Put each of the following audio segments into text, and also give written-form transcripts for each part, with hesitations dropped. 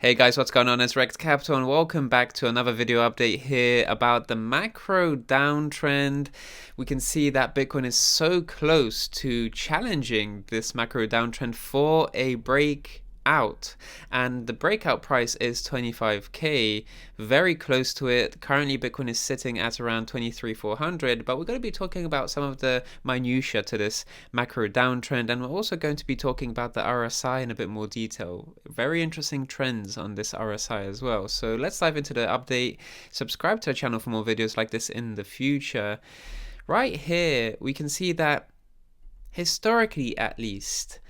Hey guys, what's going on? It's Rekt Capital and welcome back to another video update here about the macro downtrend. We can see that Bitcoin is so close to challenging this macro downtrend for a breakout. And the breakout price is 25k, very close to it. Currently Bitcoin is sitting at around 23,400, but we're going to be talking about some of the minutiae to this macro downtrend, and we're also going to be talking about the RSI in a bit more detail. Very interesting trends on this RSI as well. So let's dive into the update. Subscribe to our channel for more videos like this in the future. Right here we can see that historically at least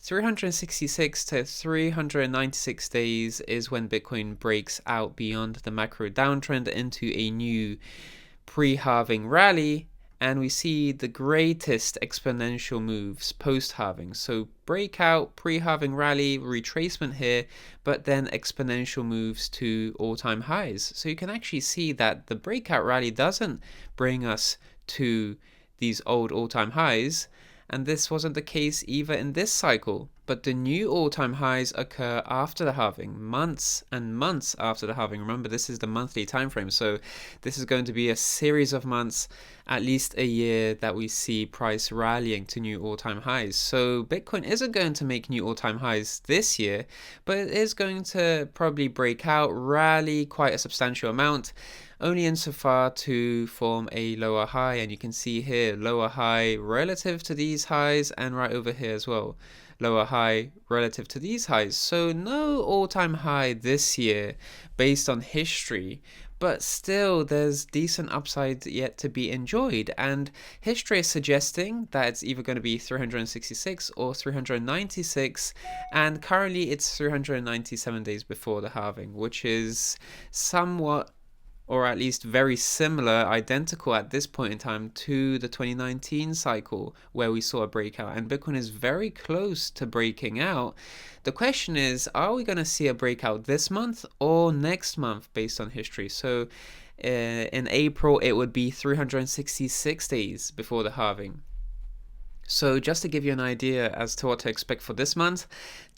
366 to 396 days is when Bitcoin breaks out beyond the macro downtrend into a new pre-halving rally, and we see the greatest exponential moves post-halving. So breakout, pre-halving rally, retracement here, but then exponential moves to all-time highs. So you can actually see that the breakout rally doesn't bring us to these old all-time highs, and this wasn't the case either in this cycle. But the new all-time highs occur after the halving, months and months after the halving. Remember, this is the monthly time frame, so this is going to be a series of months, at least a year, that we see price rallying to new all-time highs. So Bitcoin isn't going to make new all-time highs this year, but it is going to probably break out, rally quite a substantial amount, only insofar to form a lower high. And you can see here, lower high relative to these highs, and right over here as well, lower high relative to these highs. So no all-time high this year based on history, but still there's decent upside yet to be enjoyed, and history is suggesting that it's either going to be 366 or 396, and currently it's 397 days before the halving, which is somewhat, or at least very similar, identical at this point in time to the 2019 cycle where we saw a breakout, and Bitcoin is very close to breaking out. The question is, are we going to see a breakout this month or next month based on history? So in April it would be 366 days before the halving. So just to give you an idea as to what to expect for this month,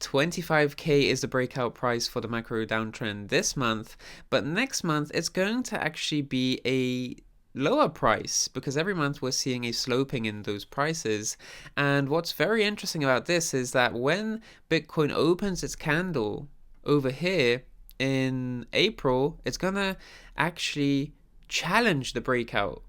25k is the breakout price for the macro downtrend this month, but next month it's going to actually be a lower price because every month we're seeing a sloping in those prices. And what's very interesting about this is that when Bitcoin opens its candle over here in April, it's gonna actually challenge the breakout,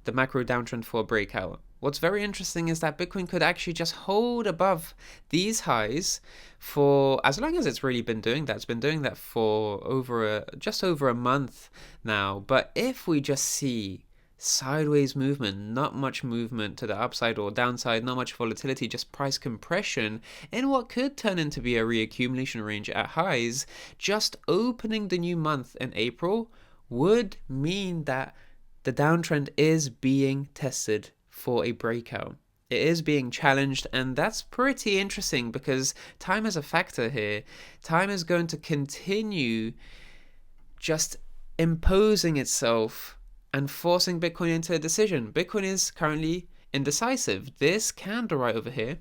the macro downtrend for a breakout. What's very interesting is that Bitcoin could actually just hold above these highs for as long as it's really been doing that. It's been doing that for just over a month now. But if we just see sideways movement, not much movement to the upside or downside, not much volatility, just price compression in what could turn into be a reaccumulation range at highs, just opening the new month in April would mean that the downtrend is being tested for a breakout. It is being challenged, and that's pretty interesting because time is a factor here. Time is going to continue just imposing itself and forcing Bitcoin into a decision. Bitcoin is currently indecisive. This candle right over here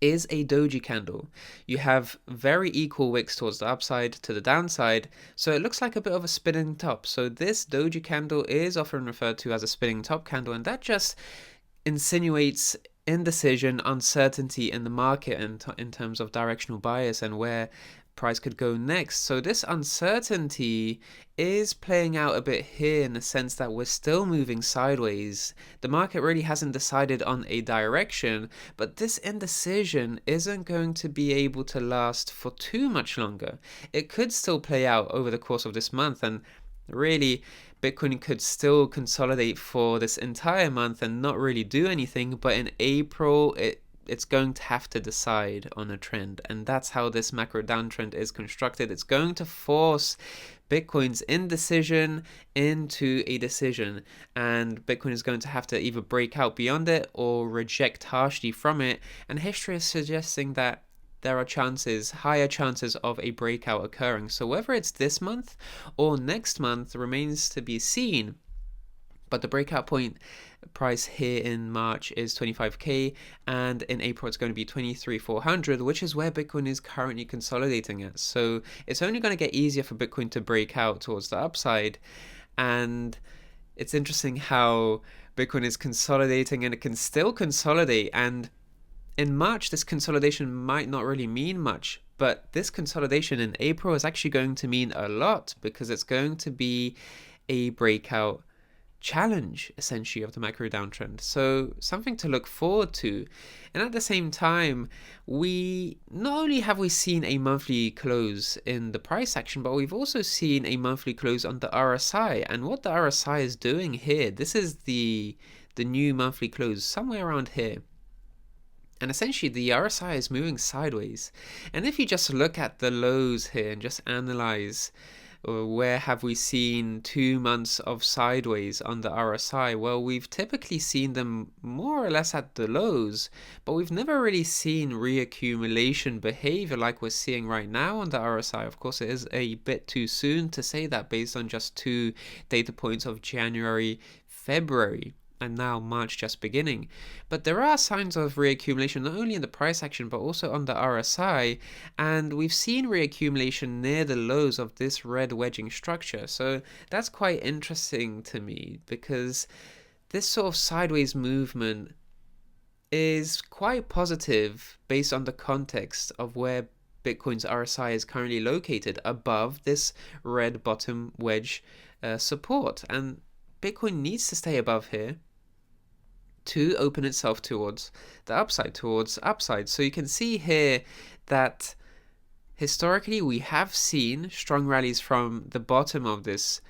is a doji candle. You have very equal wicks towards the upside to the downside, so it looks like a bit of a spinning top. So this doji candle is often referred to as a spinning top candle, and that just insinuates indecision, uncertainty in the market in terms of directional bias and where price could go next. So this uncertainty is playing out a bit here in the sense that we're still moving sideways. The market really hasn't decided on a direction, but this indecision isn't going to be able to last for too much longer. It could still play out over the course of this month, and really Bitcoin could still consolidate for this entire month and not really do anything, but in April it's going to have to decide on a trend, and that's how this macro downtrend is constructed. It's going to force Bitcoin's indecision into a decision, and Bitcoin is going to have to either break out beyond it or reject harshly from it, and history is suggesting that there are higher chances of a breakout occurring. So whether it's this month or next month remains to be seen. But the breakout point price here in March is 25k, and in April it's going to be 23,400, which is where Bitcoin is currently consolidating at. So it's only going to get easier for Bitcoin to break out towards the upside. And it's interesting how Bitcoin is consolidating, and it can still consolidate. And in March, this consolidation might not really mean much, but this consolidation in April is actually going to mean a lot, because it's going to be a breakout challenge, essentially, of the macro downtrend. So something to look forward to. And at the same time, we not only have we seen a monthly close in the price action, but we've also seen a monthly close on the RSI. And what the RSI is doing here, this is the new monthly close somewhere around here. And essentially the RSI is moving sideways. And if you just look at the lows here and just analyze where have we seen 2 months of sideways on the RSI, well, we've typically seen them more or less at the lows, but we've never really seen reaccumulation behavior like we're seeing right now on the RSI. Of course, it is a bit too soon to say that based on just 2 data points of January, February, and now March just beginning. But there are signs of reaccumulation not only in the price action but also on the RSI, and we've seen reaccumulation near the lows of this red wedging structure. So that's quite interesting to me, because this sort of sideways movement is quite positive based on the context of where Bitcoin's RSI is currently located, above this red bottom wedge support. And Bitcoin needs to stay above here to open itself towards the upside, So you can see here that historically we have seen strong rallies from the bottom of this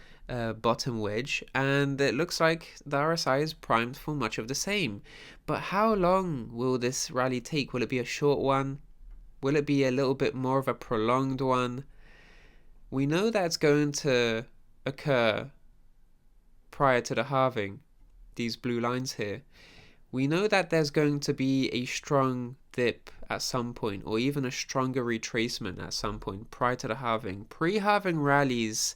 bottom wedge, and it looks like the RSI is primed for much of the same. But how long will this rally take? Will it be a short one? Will it be a little bit more of a prolonged one? We know that's going to occur prior to the halving, these blue lines here. We know that there's going to be a strong dip at some point, or even a stronger retracement at some point prior to the halving. Pre-halving rallies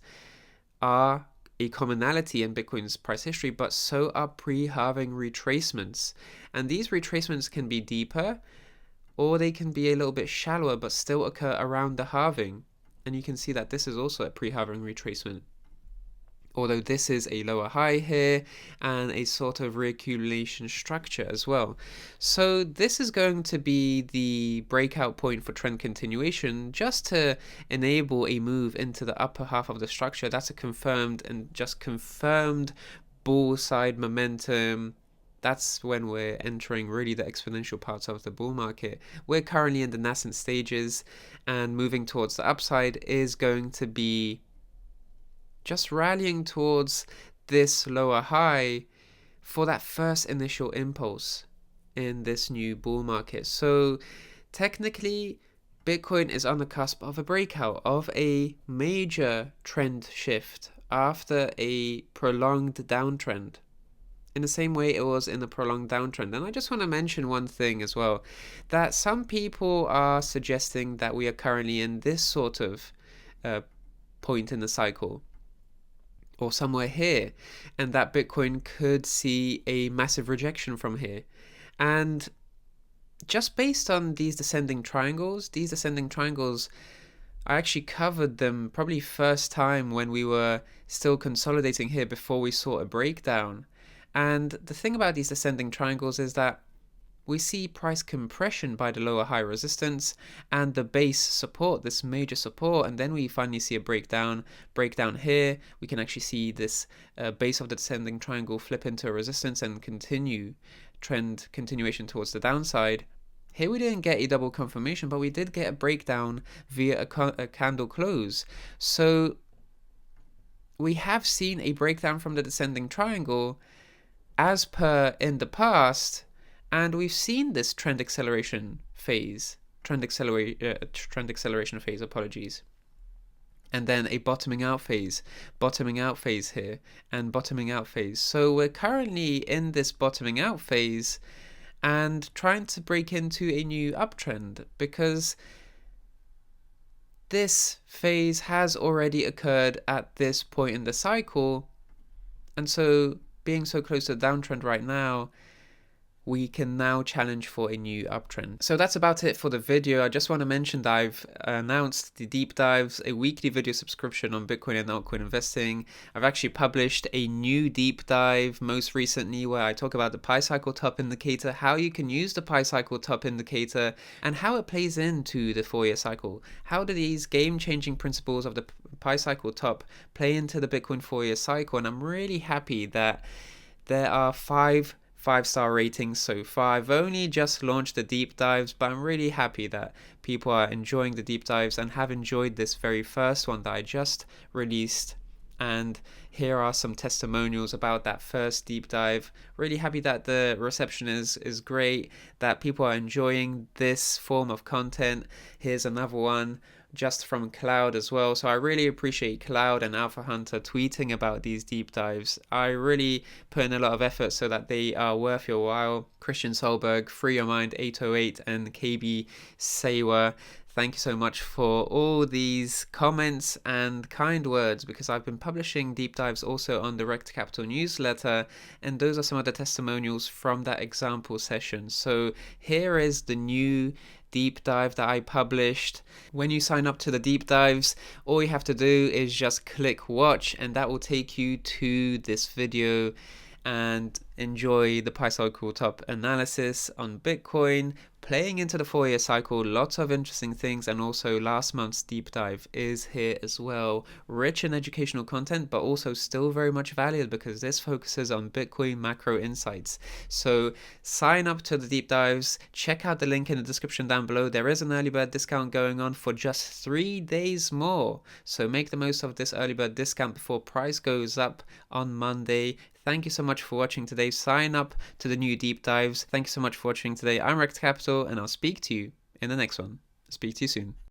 are a commonality in Bitcoin's price history, but so are pre-halving retracements. And these retracements can be deeper, or they can be a little bit shallower but still occur around the halving. And you can see that this is also a pre-halving retracement, although this is a lower high here and a sort of reaccumulation structure as well. So this is going to be the breakout point for trend continuation, just to enable a move into the upper half of the structure. That's a confirmed bull side momentum. That's when we're entering really the exponential parts of the bull market. We're currently in the nascent stages, and moving towards the upside is going to be just rallying towards this lower high for that first initial impulse in this new bull market. So technically, Bitcoin is on the cusp of a breakout, of a major trend shift after a prolonged downtrend, in the same way it was in the prolonged downtrend. And I just want to mention one thing as well, that some people are suggesting that we are currently in this sort of point in the cycle, or somewhere here, and that Bitcoin could see a massive rejection from here. And just based on these descending triangles, I actually covered them probably first time when we were still consolidating here before we saw a breakdown. And the thing about these descending triangles is that we see price compression by the lower high resistance and the base support, this major support, and then we finally see a breakdown here. We can actually see this base of the descending triangle flip into a resistance and continuation towards the downside. Here we didn't get a double confirmation, but we did get a breakdown via a candle close. So we have seen a breakdown from the descending triangle as per in the past. And we've seen this trend acceleration phase, and then a bottoming out phase here, and bottoming out phase. So we're currently in this bottoming out phase and trying to break into a new uptrend, because this phase has already occurred at this point in the cycle. And so being so close to the downtrend right now, we can now challenge for a new uptrend. So that's about it for the video. I just want to mention that I've announced the deep dives, a weekly video subscription on Bitcoin and altcoin investing. I've actually published a new deep dive most recently where I talk about the Pi Cycle Top Indicator, how you can use the Pi Cycle Top Indicator, and how it plays into the 4-year cycle. How do these game-changing principles of the Pi Cycle Top play into the Bitcoin 4-year cycle? And I'm really happy that there are 5-star ratings so far. I've only just launched the deep dives, but I'm really happy that people are enjoying the deep dives and have enjoyed this very first one that I just released. And here are some testimonials about that first deep dive. Really happy that the reception is great, that people are enjoying this form of content. Here's another one just from Cloud as well. So I really appreciate Cloud and Alpha Hunter tweeting about these deep dives. I really put in a lot of effort so that they are worth your while. Christian Solberg, Free Your Mind 808, and KB Sewa. Thank you so much for all these comments and kind words, because I've been publishing deep dives also on the Rekt Capital newsletter, and those are some of the testimonials from that example session. So here is the new deep dive that I published. When you sign up to the deep dives, all you have to do is just click watch, and that will take you to this video and enjoy the Pi Cycle Top analysis on Bitcoin, playing into the 4-year cycle. Lots of interesting things, and also last month's deep dive is here as well. Rich in educational content, but also still very much valued because this focuses on Bitcoin macro insights. So sign up to the deep dives. Check out the link in the description down below. There is an early bird discount going on for just 3 days more. So make the most of this early bird discount before price goes up on Monday. Thank you so much for watching today. Sign up to the new deep dives. Thank you so much for watching today. I'm Rekt Capital, and I'll speak to you in the next one. Speak to you soon.